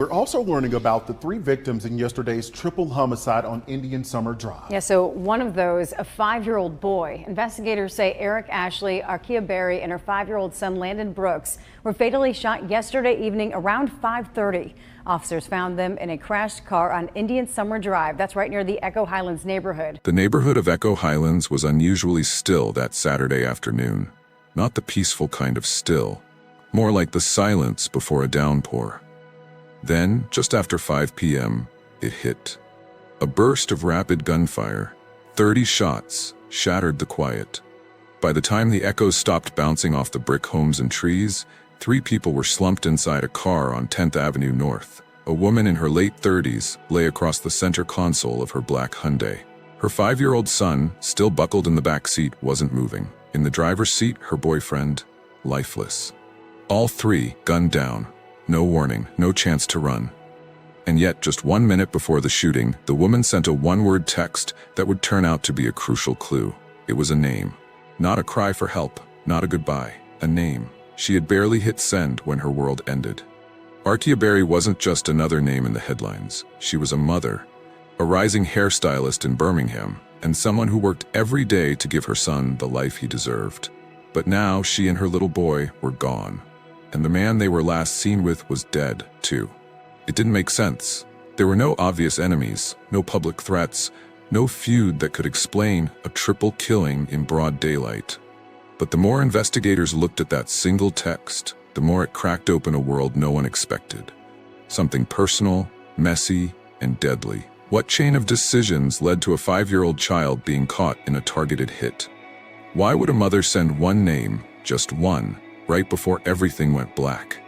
We're also learning about the 3 victims in yesterday's triple homicide on Indian Summer Drive. Yeah, so one of those, a 5-year-old boy. Investigators say Eric Ashley, Arkia Berry, and her 5-year-old son Landyn Brooks were fatally shot yesterday evening around 5:30. Officers found them in a crashed car on Indian Summer Drive. That's right near the Echo Highlands neighborhood. The neighborhood of Echo Highlands was unusually still that Saturday afternoon. Not the peaceful kind of still, more like the silence before a downpour. Then, just after 5 p.m., it hit. A burst of rapid gunfire, 30 shots, shattered the quiet. By the time the echoes stopped bouncing off the brick homes and trees, 3 people were slumped inside a car on 10th Avenue North. A woman in her late 30s lay across the center console of her black Hyundai. Her 5-year-old son, still buckled in the back seat, wasn't moving. In the driver's seat, her boyfriend, lifeless. All 3 gunned down. No warning, no chance to run. And yet, just 1 minute before the shooting, the woman sent a one-word text that would turn out to be a crucial clue. It was a name. Not a cry for help, not a goodbye, a name. She had barely hit send when her world ended. Arkia Berry wasn't just another name in the headlines. She was a mother, a rising hairstylist in Birmingham, and someone who worked every day to give her son the life he deserved. But now she and her little boy were gone. And the man they were last seen with was dead, too. It didn't make sense. There were no obvious enemies, no public threats, no feud that could explain a triple killing in broad daylight. But the more investigators looked at that single text, the more it cracked open a world no one expected. Something personal, messy, and deadly. What chain of decisions led to a 5-year-old child being caught in a targeted hit? Why would a mother send one name, just one, right before everything went black?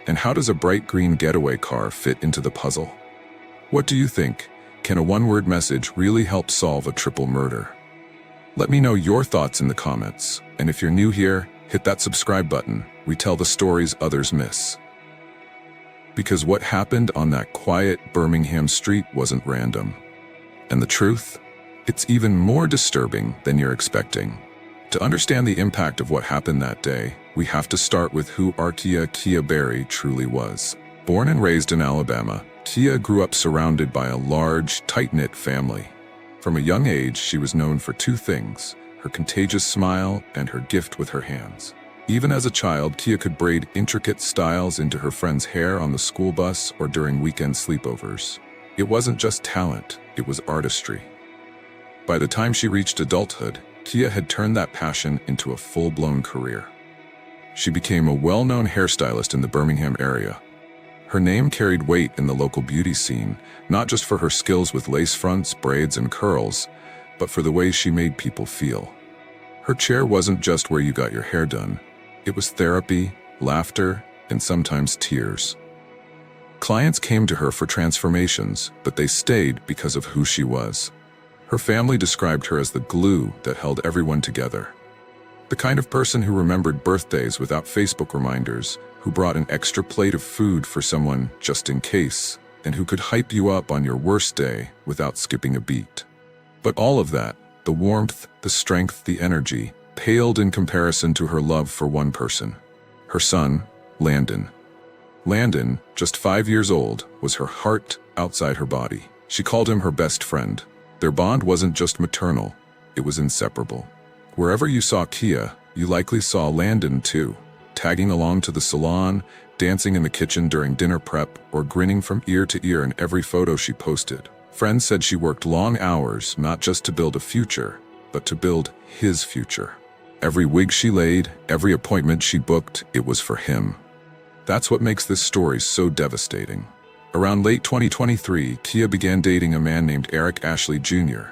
And how does a bright green getaway car fit into the puzzle? What do you think? Can a one-word message really help solve a triple murder? Let me know your thoughts in the comments. And if you're new here, hit that subscribe button. We tell the stories others miss. Because what happened on that quiet Birmingham street wasn't random. And the truth? It's even more disturbing than you're expecting. To understand the impact of what happened that day, we have to start with who Arkia Berry truly was. Born and raised in Alabama, Kia grew up surrounded by a large, tight-knit family. From a young age, she was known for 2 things: her contagious smile and her gift with her hands. Even as a child, Kia could braid intricate styles into her friend's hair on the school bus or during weekend sleepovers. It wasn't just talent, it was artistry. By the time she reached adulthood, Kia had turned that passion into a full-blown career. She became a well-known hairstylist in the Birmingham area. Her name carried weight in the local beauty scene, not just for her skills with lace fronts, braids, and curls, but for the way she made people feel. Her chair wasn't just where you got your hair done. It was therapy, laughter, and sometimes tears. Clients came to her for transformations, but they stayed because of who she was. Her family described her as the glue that held everyone together. The kind of person who remembered birthdays without Facebook reminders, who brought an extra plate of food for someone just in case, and who could hype you up on your worst day without skipping a beat. But all of that, the warmth, the strength, the energy, paled in comparison to her love for one person. Her son, Landyn. Landyn, just 5 years old, was her heart outside her body. She called him her best friend. Their bond wasn't just maternal, it was inseparable. Wherever you saw Kia, you likely saw Landyn too, tagging along to the salon, dancing in the kitchen during dinner prep, or grinning from ear to ear in every photo she posted. Friends said she worked long hours not just to build a future, but to build his future. Every wig she laid, every appointment she booked, it was for him. That's what makes this story so devastating. Around late 2023, Kia began dating a man named Eric Ashley Jr.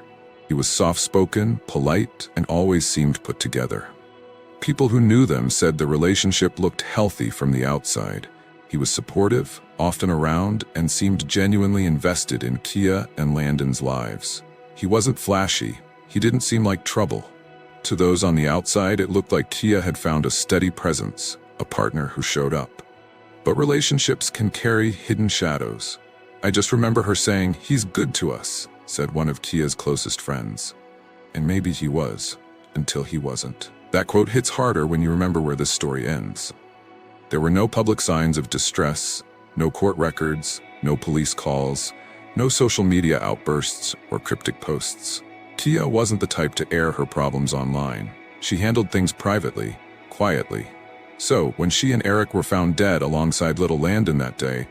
He was soft-spoken, polite, and always seemed put together. People who knew them said the relationship looked healthy from the outside. He was supportive, often around, and seemed genuinely invested in Kia and Landyn's lives. He wasn't flashy. He didn't seem like trouble. To those on the outside, it looked like Kia had found a steady presence, a partner who showed up. But relationships can carry hidden shadows. I just remember her saying, "He's good to us," said one of Kia's closest friends. And maybe he was, until he wasn't. That quote hits harder when you remember where this story ends. There were no public signs of distress, No court records, no police calls, no social media outbursts or cryptic posts. Kia wasn't the type to air her problems online. She handled things privately, quietly. So, when she and Eric were found dead alongside little Landyn that day,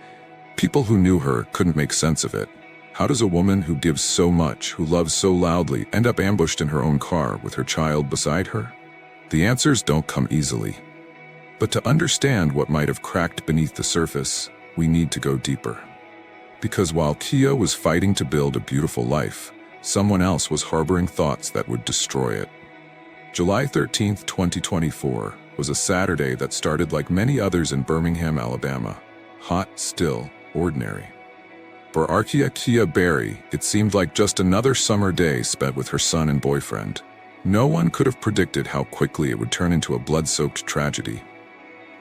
people who knew her couldn't make sense of it. How does a woman who gives so much, who loves so loudly, end up ambushed in her own car with her child beside her? The answers don't come easily. But to understand what might have cracked beneath the surface, we need to go deeper. Because while Kia was fighting to build a beautiful life, someone else was harboring thoughts that would destroy it. July 13, 2024, was a Saturday that started like many others in Birmingham, Alabama. Hot, still, ordinary. For Arkia Berry, it seemed like just another summer day spent with her son and boyfriend. No one could have predicted how quickly it would turn into a blood-soaked tragedy.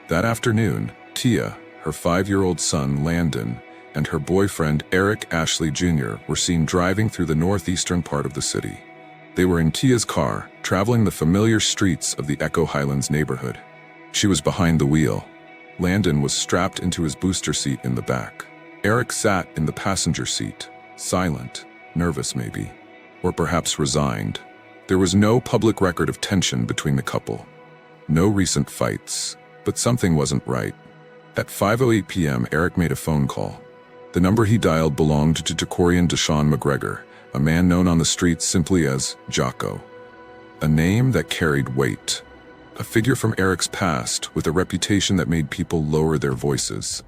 That afternoon, Kia, her 5-year-old son Landyn, and her boyfriend Eric Ashley Jr. were seen driving through the northeastern part of the city. They were in Kia's car, traveling the familiar streets of the Echo Highlands neighborhood. She was behind the wheel. Landyn was strapped into his booster seat in the back. Eric sat in the passenger seat, silent, nervous maybe, or perhaps resigned. There was no public record of tension between the couple. No recent fights, but something wasn't right. At 5:08 p.m., Eric made a phone call. The number he dialed belonged to Jacorian Deshaun McGregor, a man known on the streets simply as Jocko. A name that carried weight. A figure from Eric's past with a reputation that made people lower their voices.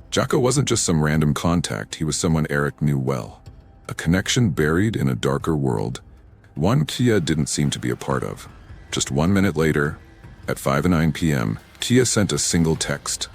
Jocko wasn't just some random contact, he was someone Eric knew well. A connection buried in a darker world, one Kia didn't seem to be a part of. Just 1 minute later, at 5:09 p.m., Kia sent a single text.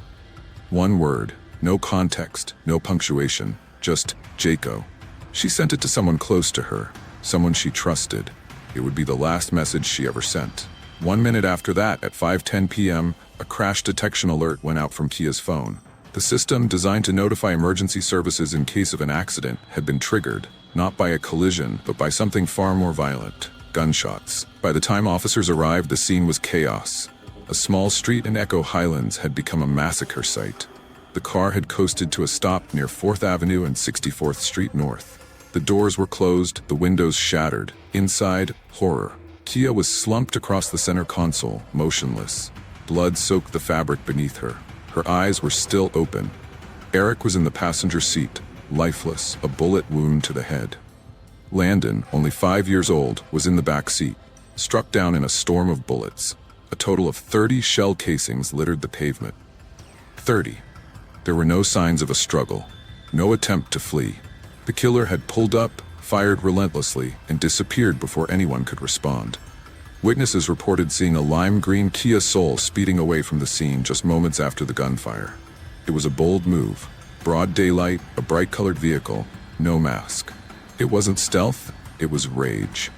One word, no context, no punctuation, just Jaco. She sent it to someone close to her, someone she trusted. It would be the last message she ever sent. 1 minute after that, at 5:10 p.m., a crash detection alert went out from Kia's phone. The system, designed to notify emergency services in case of an accident, had been triggered, not by a collision, but by something far more violent: gunshots. By the time officers arrived, the scene was chaos. A small street in Echo Highlands had become a massacre site. The car had coasted to a stop near 4th Avenue and 64th Street North. The doors were closed, the windows shattered. Inside, horror. Kia was slumped across the center console, motionless. Blood soaked the fabric beneath her. Her eyes were still open. Eric was in the passenger seat, lifeless, a bullet wound to the head. Landyn, only 5 years old, was in the back seat, struck down in a storm of bullets. A total of 30 shell casings littered the pavement. 30. There were no signs of a struggle, no attempt to flee. The killer had pulled up, fired relentlessly, and disappeared before anyone could respond. Witnesses reported seeing a lime green Kia Soul speeding away from the scene just moments after the gunfire. It was a bold move. Broad daylight, a bright-colored vehicle, no mask. It wasn't stealth, it was rage.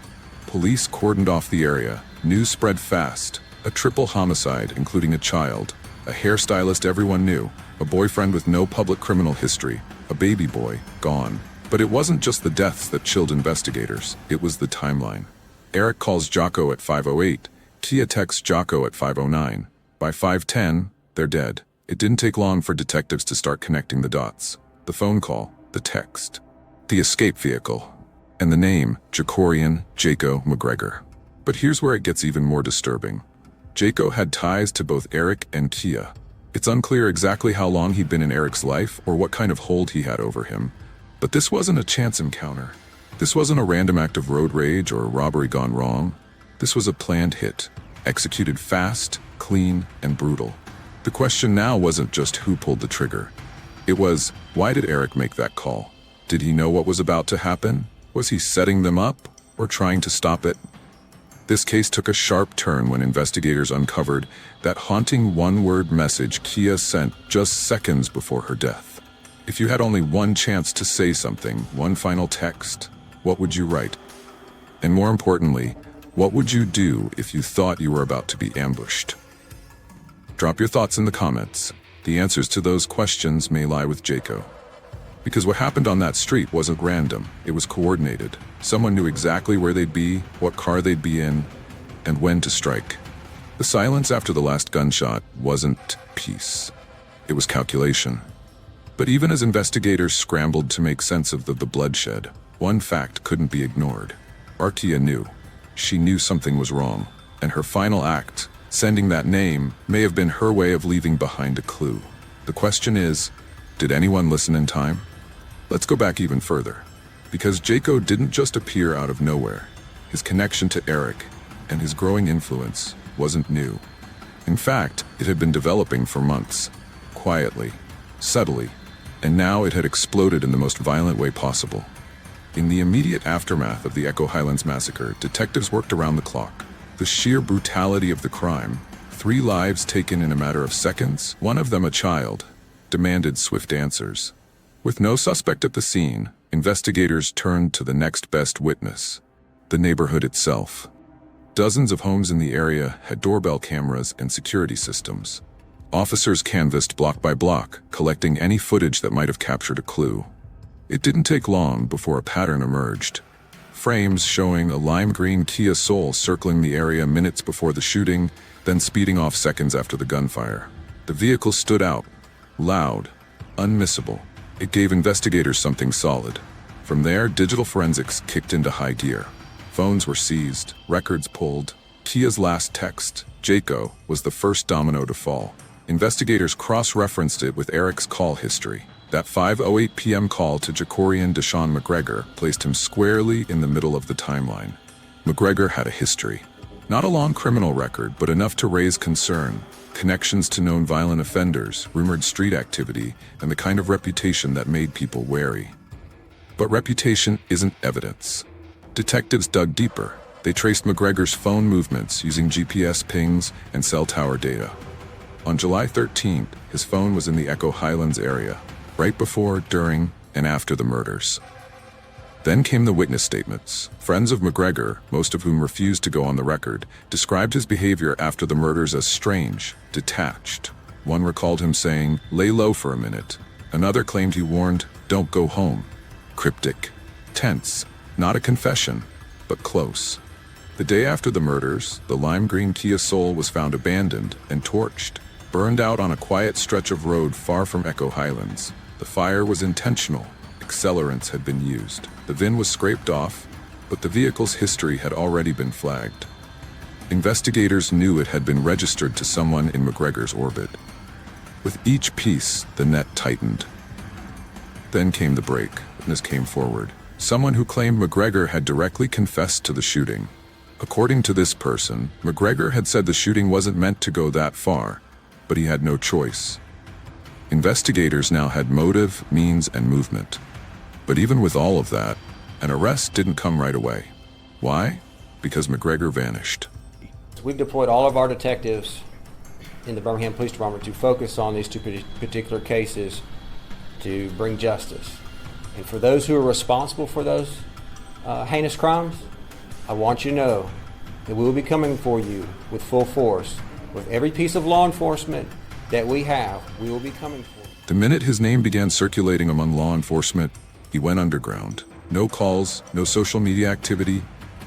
Police cordoned off the area. News spread fast. A triple homicide, including a child, a hairstylist everyone knew, a boyfriend with no public criminal history, a baby boy, gone. But it wasn't just the deaths that chilled investigators, it was the timeline. Eric calls Jocko at 5:08, Kia texts Jocko at 5:09. By 5:10, they're dead. It didn't take long for detectives to start connecting the dots. The phone call, the text, the escape vehicle, and the name, Jacorian Jaco McGregor. But here's where it gets even more disturbing. Jaco had ties to both Eric and Kia. It's unclear exactly how long he'd been in Eric's life or what kind of hold he had over him. But this wasn't a chance encounter. This wasn't a random act of road rage or a robbery gone wrong. This was a planned hit, executed fast, clean, and brutal. The question now wasn't just who pulled the trigger. It was, why did Eric make that call? Did he know what was about to happen? Was he setting them up or trying to stop it? This case took a sharp turn when investigators uncovered that haunting one-word message Kia sent just seconds before her death. If you had only one chance to say something, one final text, what would you write? And more importantly, what would you do if you thought you were about to be ambushed? Drop your thoughts in the comments. The answers to those questions may lie with Jaco. Because what happened on that street wasn't random, it was coordinated. Someone knew exactly where they'd be, what car they'd be in, and when to strike. The silence after the last gunshot wasn't peace. It was calculation. But even as investigators scrambled to make sense of the bloodshed, one fact couldn't be ignored. Arkia knew. She knew something was wrong, and her final act, sending that name, may have been her way of leaving behind a clue. The question is, did anyone listen in time? Let's go back even further. Because Jaco didn't just appear out of nowhere. His connection to Eric and his growing influence wasn't new. In fact, it had been developing for months, quietly, subtly, and now it had exploded in the most violent way possible. In the immediate aftermath of the Echo Highlands massacre, detectives worked around the clock. The sheer brutality of the crime, 3 lives taken in a matter of seconds, one of them a child, demanded swift answers. With no suspect at the scene, investigators turned to the next best witness, the neighborhood itself. Dozens of homes in the area had doorbell cameras and security systems. Officers canvassed block by block, collecting any footage that might have captured a clue. It didn't take long before a pattern emerged. Frames showing a lime green Kia Soul circling the area minutes before the shooting, then speeding off seconds after the gunfire. The vehicle stood out, loud, unmissable. It gave investigators something solid. From there, digital forensics kicked into high gear. Phones were seized, records pulled. Kia's last text, Jaco, was the first domino to fall. Investigators cross-referenced it with Eric's call history. That 5:08 p.m. call to Jacorian Deshaun McGregor placed him squarely in the middle of the timeline. McGregor had a history. Not a long criminal record, but enough to raise concern. Connections to known violent offenders, rumored street activity, and the kind of reputation that made people wary. But reputation isn't evidence. Detectives dug deeper. They traced McGregor's phone movements using GPS pings and cell tower data. On July 13th, his phone was in the Echo Highlands area, right before, during, and after the murders. Then came the witness statements. Friends of McGregor, most of whom refused to go on the record, described his behavior after the murders as strange, detached. One recalled him saying, "Lay low for a minute." Another claimed he warned, "Don't go home." Cryptic. Tense. Not a confession, but close. The day after the murders, the lime green Kia Soul was found abandoned and torched, burned out on a quiet stretch of road far from Echo Highlands. The fire was intentional. Accelerants had been used. The VIN was scraped off, but the vehicle's history had already been flagged. Investigators knew it had been registered to someone in McGregor's orbit. With each piece, the net tightened. Then came the break. Witness came forward. Someone who claimed McGregor had directly confessed to the shooting. According to this person, McGregor had said the shooting wasn't meant to go that far, but he had no choice. Investigators now had motive, means, and movement. But even with all of that, an arrest didn't come right away. Why? Because McGregor vanished. We've deployed all of our detectives in the Birmingham Police Department to focus on these 2 particular cases to bring justice. And for those who are responsible for those heinous crimes, I want you to know that we will be coming for you with full force. With every piece of law enforcement that we have, we will be coming for you. The minute his name began circulating among law enforcement, he went underground. No calls, no social media activity,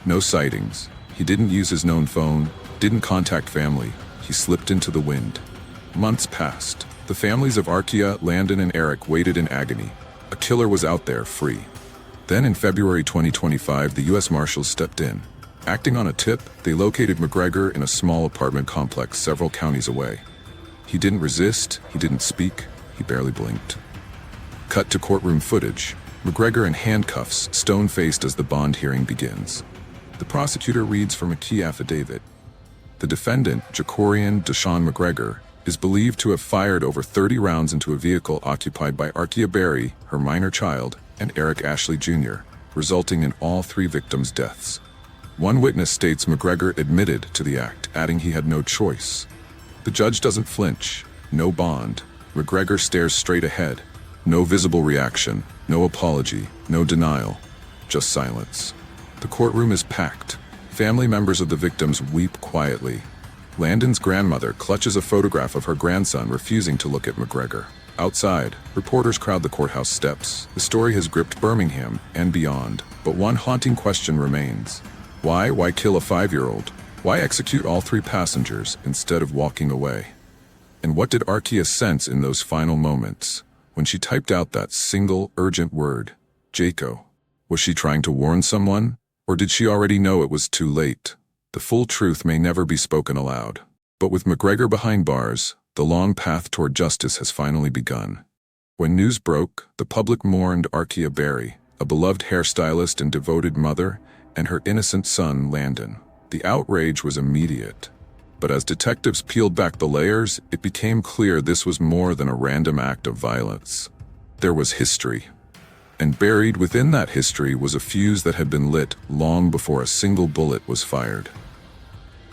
no sightings. He didn't use his known phone, didn't contact family. He slipped into the wind. Months passed. The families of Arkia, Landyn, and Eric waited in agony. A killer was out there, free. Then in February 2025, the U.S. Marshals stepped in. Acting on a tip, they located McGregor in a small apartment complex several counties away. He didn't resist, he didn't speak, he barely blinked. Cut to courtroom footage. McGregor in handcuffs, stone-faced as the bond hearing begins. The prosecutor reads from a key affidavit. The defendant, Jacorian Deshaun McGregor, is believed to have fired over 30 rounds into a vehicle occupied by Arkia Berry, her minor child, and Eric Ashley Jr., resulting in all 3 victims' deaths. One witness states McGregor admitted to the act, adding he had no choice. The judge doesn't flinch. No bond. McGregor stares straight ahead. No visible reaction, no apology, no denial, just silence. The courtroom is packed. Family members of the victims weep quietly. Landyn's grandmother clutches a photograph of her grandson refusing to look at McGregor. Outside, reporters crowd the courthouse steps. The story has gripped Birmingham and beyond, but one haunting question remains. Why? Why kill a 5-year-old? Why execute all 3 passengers instead of walking away? And what did Arkia sense in those final moments? When she typed out that single urgent word, Jaco, was she trying to warn someone, or did she already know it was too late? The full truth may never be spoken aloud. But with McGregor behind bars, the long path toward justice has finally begun. When news broke, the public mourned Arkia Berry, a beloved hairstylist and devoted mother, and her innocent son, Landyn. The outrage was immediate. But as detectives peeled back the layers, it became clear this was more than a random act of violence. There was history. And buried within that history was a fuse that had been lit long before a single bullet was fired.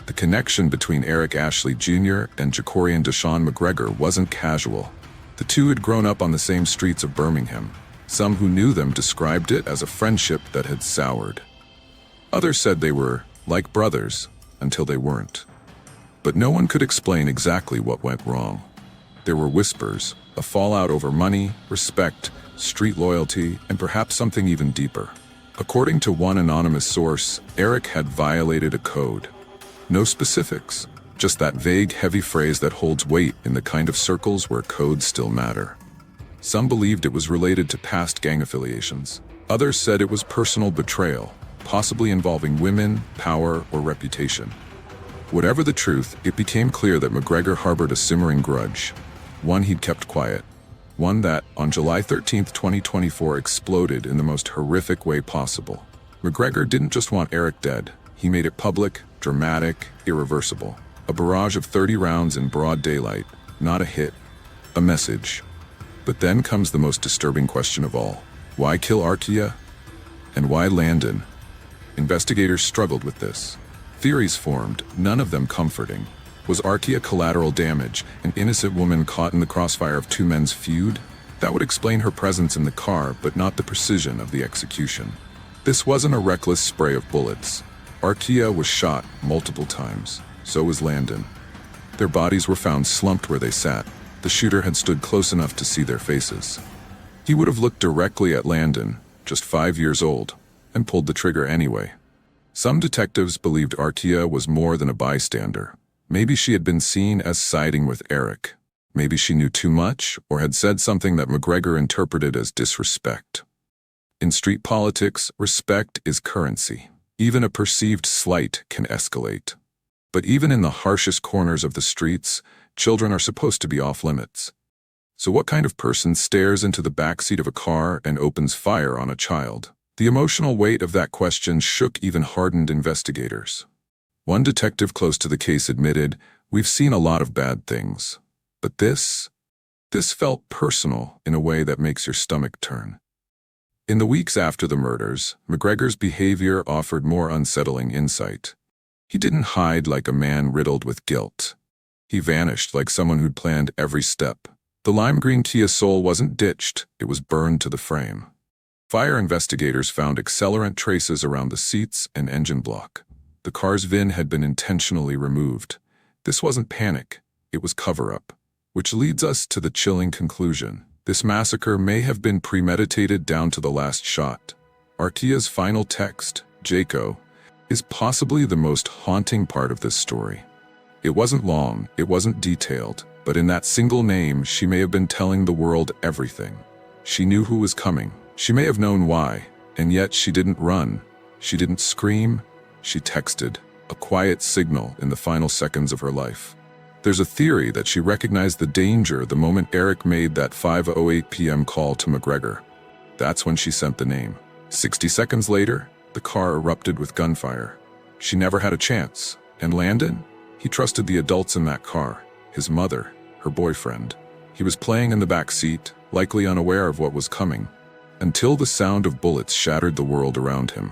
The connection between Eric Ashley Jr. and Jacorian Deshaun McGregor wasn't casual. The two had grown up on the same streets of Birmingham. Some who knew them described it as a friendship that had soured. Others said they were like brothers until they weren't. But no one could explain exactly what went wrong. There were whispers, a fallout over money, respect, street loyalty, and perhaps something even deeper. According to one anonymous source, Eric had violated a code. No specifics, just that vague, heavy phrase that holds weight in the kind of circles where codes still matter. Some believed it was related to past gang affiliations. Others said it was personal betrayal, possibly involving women, power, or reputation. Whatever the truth, it became clear that McGregor harbored a simmering grudge, one he'd kept quiet, one that, on July 13, 2024, exploded in the most horrific way possible. McGregor didn't just want Eric dead. He made it public, dramatic, irreversible. A barrage of 30 rounds in broad daylight, not a hit, a message. But then comes the most disturbing question of all. Why kill Arkia? And why Landyn? Investigators struggled with this. Theories formed, none of them comforting. Was Arkia collateral damage, an innocent woman caught in the crossfire of two men's feud? That would explain her presence in the car, but not the precision of the execution. This wasn't a reckless spray of bullets. Arkia was shot multiple times. So was Landyn. Their bodies were found slumped where they sat. The shooter had stood close enough to see their faces. He would have looked directly at Landyn, just 5 years old, and pulled the trigger anyway. Some detectives believed Arkia was more than a bystander. Maybe she had been seen as siding with Eric. Maybe she knew too much or had said something that McGregor interpreted as disrespect. In street politics, respect is currency. Even a perceived slight can escalate. But even in the harshest corners of the streets, children are supposed to be off limits. So what kind of person stares into the backseat of a car and opens fire on a child? The emotional weight of that question shook even hardened investigators. One detective close to the case admitted, "We've seen a lot of bad things. But this felt personal in a way that makes your stomach turn." In the weeks after the murders, McGregor's behavior offered more unsettling insight. He didn't hide like a man riddled with guilt. He vanished like someone who'd planned every step. The lime green Kia Soul wasn't ditched, it was burned to the frame. Fire investigators found accelerant traces around the seats and engine block. The car's VIN had been intentionally removed. This wasn't panic, it was cover-up. Which leads us to the chilling conclusion. This massacre may have been premeditated down to the last shot. Arkia's final text, Jaco, is possibly the most haunting part of this story. It wasn't long, it wasn't detailed, but in that single name, she may have been telling the world everything. She knew who was coming. She may have known why, and yet she didn't run. She didn't scream. She texted, a quiet signal in the final seconds of her life. There's a theory that she recognized the danger the moment Eric made that 5:08 p.m. call to McGregor. That's when she sent the name. 60 seconds later, the car erupted with gunfire. She never had a chance. And Landyn? He trusted the adults in that car. His mother, her boyfriend. He was playing in the back seat, likely unaware of what was coming, until the sound of bullets shattered the world around him.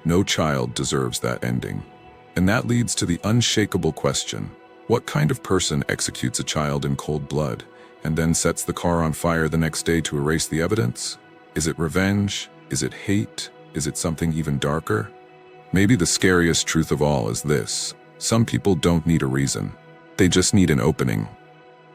No child deserves that ending. And that leads to the unshakable question. What kind of person executes a child in cold blood and then sets the car on fire the next day to erase the evidence? Is it revenge? Is it hate? Is it something even darker? Maybe the scariest truth of all is this. Some people don't need a reason. They just need an opening.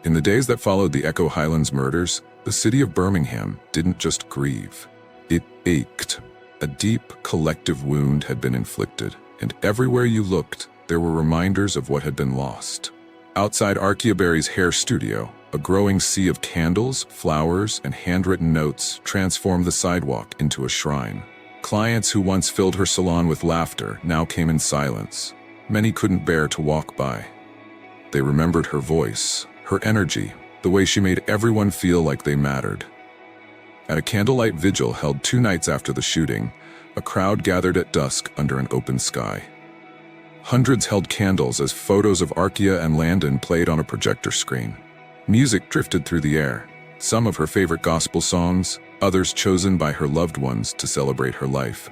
In the days that followed the Echo Highlands murders, the city of Birmingham didn't just grieve. It ached. A deep, collective wound had been inflicted, and everywhere you looked, there were reminders of what had been lost. Outside Arkia Berry's hair studio, A growing sea of candles, flowers, and handwritten notes transformed the sidewalk into a shrine. Clients who once filled her salon with laughter now came in silence. Many couldn't bear to walk by. They remembered her voice, her energy, the way she made everyone feel like they mattered. At a candlelight vigil held 2 nights after the shooting, a crowd gathered at dusk under an open sky. Hundreds held candles as photos of Arkia and Landyn played on a projector screen. Music drifted through the air, some of her favorite gospel songs, others chosen by her loved ones to celebrate her life.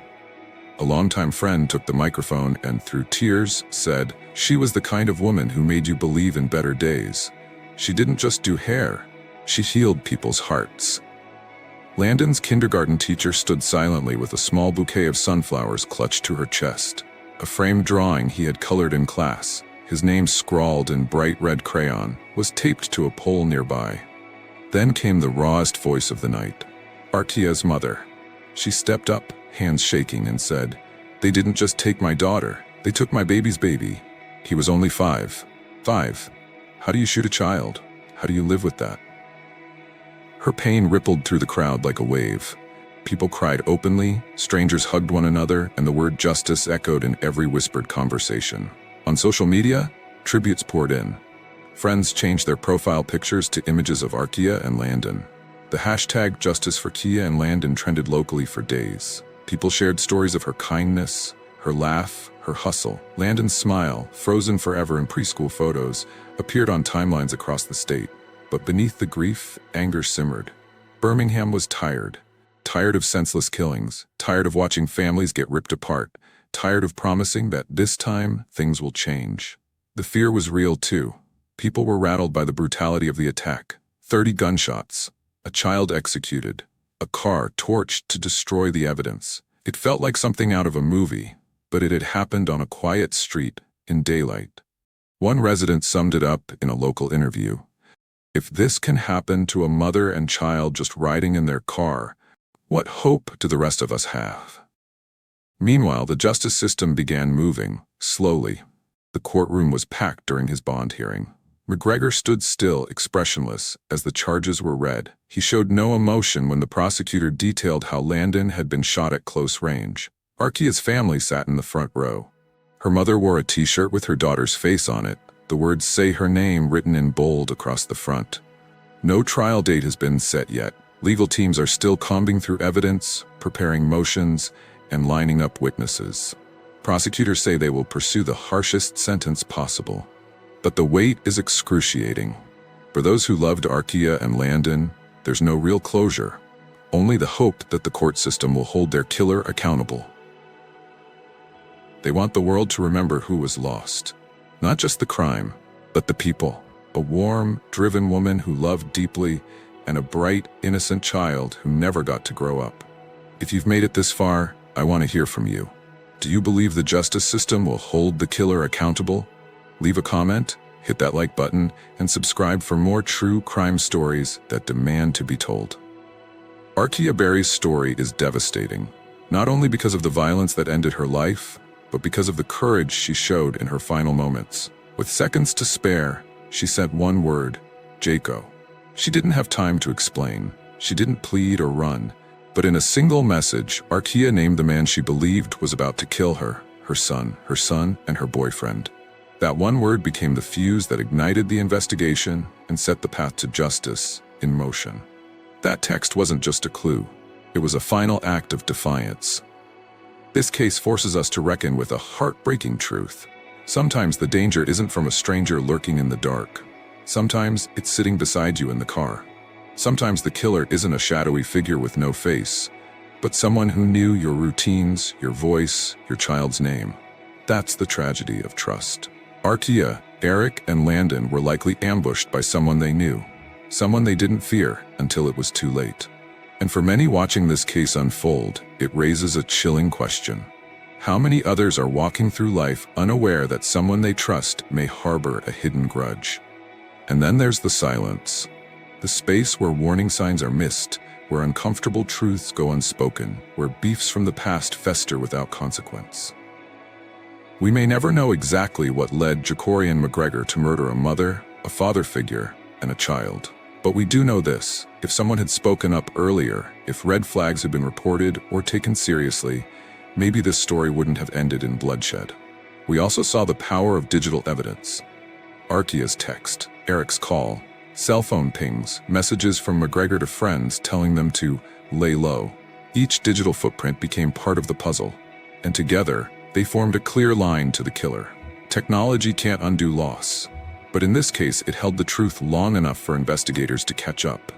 A longtime friend took the microphone and, through tears, said, "She was the kind of woman who made you believe in better days. She didn't just do hair, she healed people's hearts." Landyn's kindergarten teacher stood silently with a small bouquet of sunflowers clutched to her chest. A framed drawing he had colored in class, his name scrawled in bright red crayon, was taped to a pole nearby. Then came the rawest voice of the night, Arkia's mother. She stepped up, hands shaking, and said, "They didn't just take my daughter, they took my baby's baby. He was only 5. 5. How do you shoot a child? How do you live with that?" Her pain rippled through the crowd like a wave. People cried openly, strangers hugged one another, and the word justice echoed in every whispered conversation. On social media, tributes poured in. Friends changed their profile pictures to images of Arkia and Landyn. The hashtag Justice for Kia and Landyn trended locally for days. People shared stories of her kindness, her laugh, her hustle. Landyn's smile, frozen forever in preschool photos, appeared on timelines across the state. But beneath the grief, anger simmered. Birmingham was tired. Tired of senseless killings, tired of watching families get ripped apart, tired of promising that this time things will change. The fear was real too. People were rattled by the brutality of the attack. 30 gunshots, a child executed, a car torched to destroy the evidence. It felt like something out of a movie, but it had happened on a quiet street, in daylight. One resident summed it up in a local interview. "If this can happen to a mother and child just riding in their car, what hope do the rest of us have?" Meanwhile, the justice system began moving, slowly. The courtroom was packed during his bond hearing. McGregor stood still, expressionless, as the charges were read. He showed no emotion when the prosecutor detailed how Landyn had been shot at close range. Arkia's family sat in the front row. Her mother wore a t-shirt with her daughter's face on it, the words "Say Her Name" written in bold across the front. No trial date has been set yet. Legal teams are still combing through evidence, preparing motions, and lining up witnesses. Prosecutors say they will pursue the harshest sentence possible. But the wait is excruciating. For those who loved Arkia and Landyn, there's no real closure, only the hope that the court system will hold their killer accountable. They want the world to remember who was lost. Not just the crime, but the people. A warm, driven woman who loved deeply, and a bright, innocent child who never got to grow up. If you've made it this far, I want to hear from you. Do you believe the justice system will hold the killer accountable? Leave a comment, hit that like button, and subscribe for more true crime stories that demand to be told. Arkia Berry's story is devastating, not only because of the violence that ended her life, but because of the courage she showed in her final moments. With seconds to spare, she sent one word, "Jaco." She didn't have time to explain. She didn't plead or run. But in a single message, Arkia named the man she believed was about to kill her, her son, and her boyfriend. That one word became the fuse that ignited the investigation and set the path to justice in motion. That text wasn't just a clue. It was a final act of defiance. This case forces us to reckon with a heartbreaking truth. Sometimes the danger isn't from a stranger lurking in the dark. Sometimes it's sitting beside you in the car. Sometimes the killer isn't a shadowy figure with no face, but someone who knew your routines, your voice, your child's name. That's the tragedy of trust. Arkia, Eric, and Landyn were likely ambushed by someone they knew, someone they didn't fear until it was too late. And for many watching this case unfold, it raises a chilling question. How many others are walking through life unaware that someone they trust may harbor a hidden grudge? And then there's the silence. The space where warning signs are missed, where uncomfortable truths go unspoken, where beefs from the past fester without consequence. We may never know exactly what led Jacorian McGregor to murder a mother, a father figure, and a child. But we do know this: if someone had spoken up earlier, if red flags had been reported or taken seriously, maybe this story wouldn't have ended in bloodshed. We also saw the power of digital evidence. Arkia's text, Eric's call, cell phone pings, messages from McGregor to friends telling them to lay low. Each digital footprint became part of the puzzle, and together, they formed a clear line to the killer. Technology can't undo loss, but in this case, it held the truth long enough for investigators to catch up.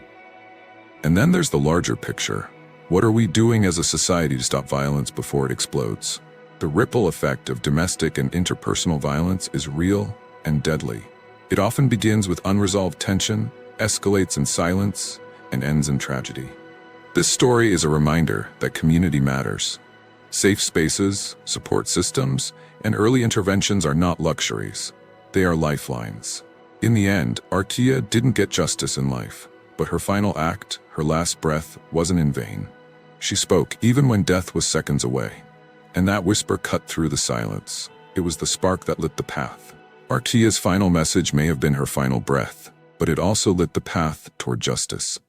And then there's the larger picture. What are we doing as a society to stop violence before it explodes? The ripple effect of domestic and interpersonal violence is real and deadly. It often begins with unresolved tension, escalates in silence, and ends in tragedy. This story is a reminder that community matters. Safe spaces, support systems, and early interventions are not luxuries. They are lifelines. In the end, Arkia didn't get justice in life, but her final act, her last breath, wasn't in vain. She spoke even when death was seconds away. And that whisper cut through the silence. It was the spark that lit the path. Arkia's final message may have been her final breath, but it also lit the path toward justice.